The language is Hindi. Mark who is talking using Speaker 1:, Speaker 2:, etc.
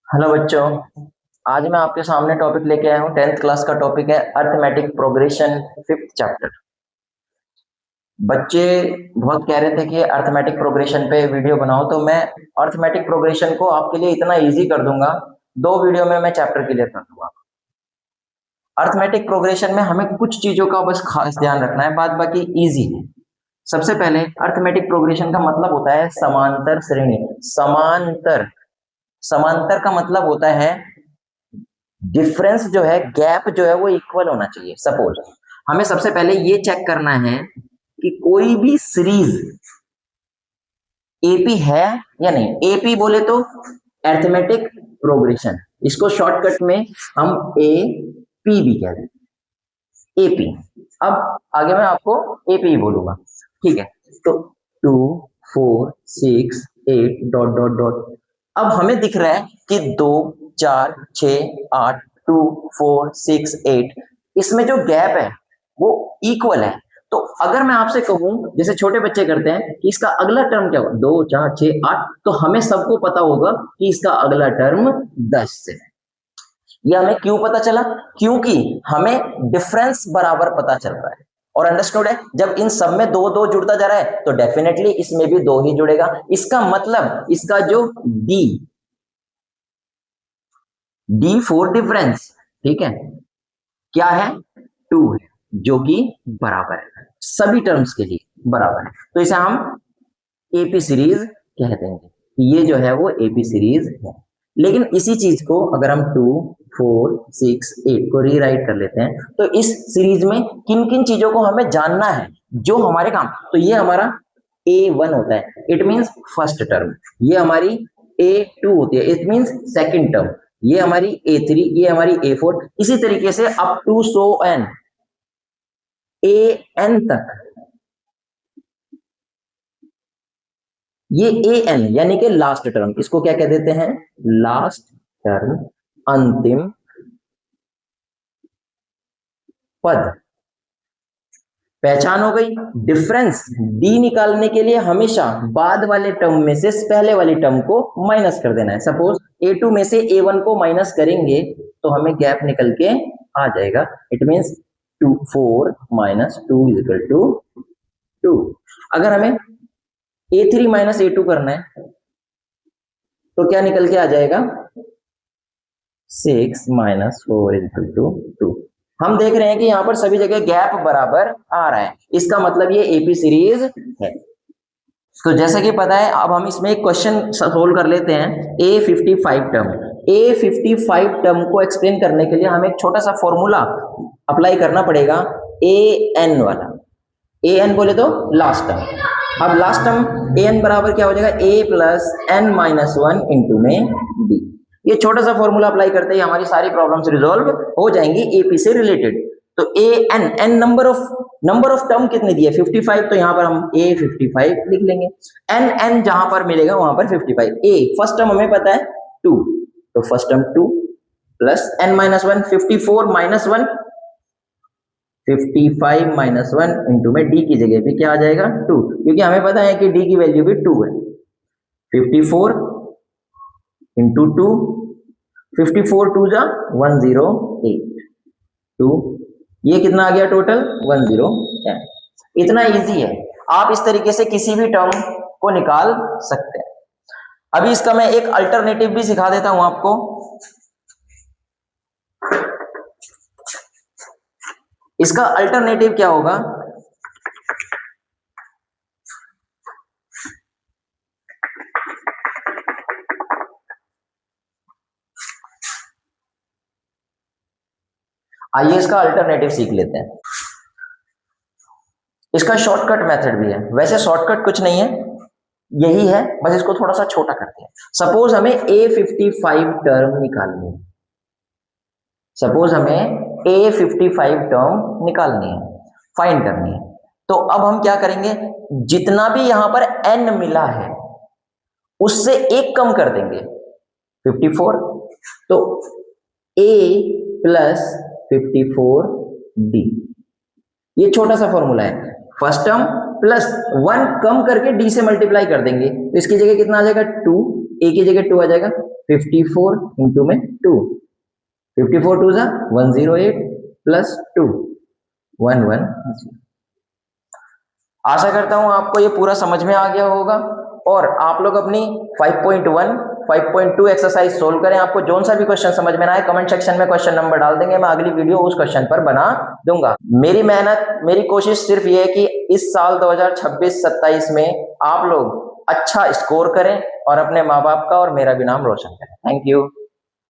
Speaker 1: हेलो बच्चों। आज मैं आपके सामने टॉपिक लेके आया हूँ। 10th क्लास का टॉपिक है अर्थमेटिक प्रोग्रेशन, फिफ्थ चैप्टर। बच्चे बहुत कह रहे थे कि अर्थमेटिक प्रोग्रेशन पे वीडियो बनाओ, तो मैं अर्थमेटिक प्रोग्रेशन को आपके लिए इतना इजी कर दूंगा, 2 वीडियो में मैं चैप्टर क्लियर कर दूंगा। अर्थमेटिक प्रोग्रेशन में हमें कुछ चीजों का बस खास ध्यान रखना है, बाद बाकी इजी है। सबसे पहले अर्थमेटिक प्रोग्रेशन का मतलब होता है समांतर श्रेणी। समांतर, समांतर का मतलब होता है डिफरेंस जो है, गैप जो है वो इक्वल होना चाहिए। सपोज हमें सबसे पहले ये चेक करना है कि कोई भी सीरीज एपी है या नहीं। एपी बोले तो अर्थमेटिक प्रोग्रेशन, इसको शॉर्टकट में हम ए पी भी कहते हैं, एपी। अब आगे मैं आपको एपी बोलूंगा, ठीक है। तो 2 4 6 8 ... अब हमें दिख रहा है कि 2 4 6 8 2 4 6 8, इसमें जो गैप है वो इक्वल है। तो अगर मैं आपसे कहूं, जैसे छोटे बच्चे करते हैं कि इसका अगला टर्म क्या होगा, 2 4 6 8, तो हमें सबको पता होगा कि इसका अगला टर्म 10 है। ये हमें क्यों पता चला? क्योंकि हमें डिफरेंस बराबर पता चल रहा है। और अंडरस्टूड है, जब इन सब में दो दो जुड़ता जा रहा है तो डेफिनेटली इसमें भी दो ही जुड़ेगा। इसका मतलब इसका जो डी, डी फोर डिफरेंस, ठीक है, क्या है? 2 है, जो कि बराबर है, सभी टर्म्स के लिए बराबर है। तो इसे हम एपी सीरीज कह देंगे। ये जो है वो एपी सीरीज है। लेकिन इसी चीज को अगर हम 2 4 6 8 को रीराइट कर लेते हैं, तो इस सीरीज में किन किन चीजों को हमें जानना है जो हमारे काम, तो ये हमारा A1 होता है, इट मींस फर्स्ट टर्म। ये हमारी A2 होती है, इट मींस सेकंड टर्म। ये हमारी A3, ये हमारी A4, इसी तरीके से अप टू सो एन, AN तक। ये AN यानी कि लास्ट टर्म, इसको क्या कह देते हैं? लास्ट टर्म, अंतिम पद। पहचान हो गई। डिफरेंस डी निकालने के लिए हमेशा बाद वाले टर्म में से पहले वाली टर्म को माइनस कर देना है। सपोज A2 में से A1 को माइनस करेंगे तो हमें गैप निकल के आ जाएगा। It means 2 4 minus 2 is equal to 2। अगर हमें A3 माइनस A2 करना है तो क्या निकल के आ जाएगा? 6 माइनस 4 इज इक्वल टू 2। हम देख रहे हैं कि यहाँ पर सभी जगह गैप बराबर आ रहा है, इसका मतलब ये एपी सीरीज है। तो जैसा कि पता है, अब हम इसमें एक क्वेश्चन सोल्व कर लेते हैं। A55 टर्म, A55 टर्म को एक्सप्लेन करने के लिए हमें एक छोटा सा फॉर्मूला अप्लाई करना पड़ेगा, AN वाला। AN बोले तो लास्ट टर्म। अब लास्ट टर्म AN बराबर क्या हो जाएगा? A plus N minus 1 into में D। ये छोटा सा फॉर्मूला अप्लाई करते ही हमारी सारी प्रॉब्लम्स रिजॉल्व हो जाएंगी AP से रिलेटेड। तो AN नंबर ऑफ टर्म कितने दिए? 55, तो यहाँ पर हम A55 लिख लेंगे। N जहां पर मिलेगा वहां पर 55। A फर्स्ट टर्म हमें पता है 2, तो first term 2 plus N minus 1, 54 minus 1, 55 minus 1 into में D की जगह पे क्या आ जाएगा? 2, क्योंकि हमें पता है कि D की वैल्यू भी 2 है। 54 इंटू 2, 54 2 जा 108, 2, ये कितना आ गया टोटल? 108। इतना इजी है, आप इस तरीके से किसी भी टर्म को निकाल सकते हैं। अभी इसका मैं एक अल्टरनेटिव भी सिखा देता हूं आपको। इसका अल्टरनेटिव क्या होगा? आइए इसका अल्टरनेटिव सीख लेते हैं। इसका शॉर्टकट मेथड भी है, वैसे शॉर्टकट कुछ नहीं है, यही है, बस इसको थोड़ा सा छोटा करते हैं। सपोज हमें A55 टर्म निकालनी है, सपोज हमें A55 टर्म निकालनी है, फाइंड करनी है। तो अब हम क्या करेंगे? जितना भी यहां पर N मिला है उससे एक कम कर देंगे, 54। तो A प्लस 54D, ये छोटा सा फॉर्मूला है। फर्स्ट टर्म प्लस 1 कम करके D से मल्टीप्लाई कर देंगे, तो इसकी जगह कितना आ जाएगा? 2 ए की जगह 2 आ जाएगा, 54 इंटू में 2, 54 टू जा 108 प्लस 2 110। आशा करता हूं आपको ये पूरा समझ में आ गया होगा और आप लोग अपनी 5.1 5.2 एक्सरसाइज सोल्व करें। आपको जोन सा भी क्वेश्चन समझ में ना आए कमेंट सेक्शन में क्वेश्चन नंबर डाल देंगे, मैं अगली वीडियो उस क्वेश्चन पर बना दूंगा। मेरी मेहनत, मेरी कोशिश सिर्फ ये है कि इस साल 2026-27 में आप लोग अच्छा स्कोर करें और अपने माँ बाप का और मेरा भी नाम रोशन करें। Thank you.